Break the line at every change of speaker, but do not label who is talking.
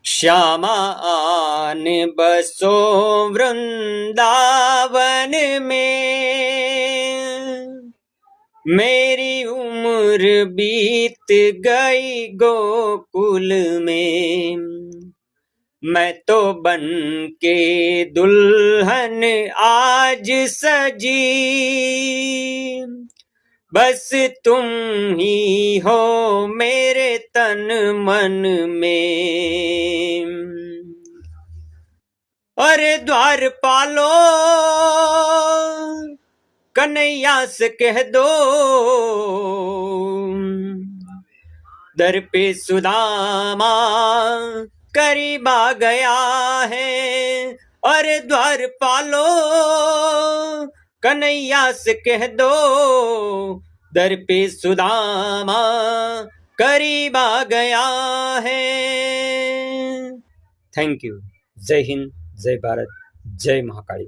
श्यामा आन बसो वृंदावन में, मेरी उम्र बीत गई गोकुल में। मैं तो बन के दुल्हन आज सजी, बस तुम ही हो मेरे तन मन में। अरे द्वारपालो कन्हैया से कह दो, दर पे सुदामा करीब आ गया है। अरे द्वारपालो कन्हैया से कह दो, दर पे सुदामा करीब आ गया है। Thank you. जय हिंद, जय भारत, जय महाकाली।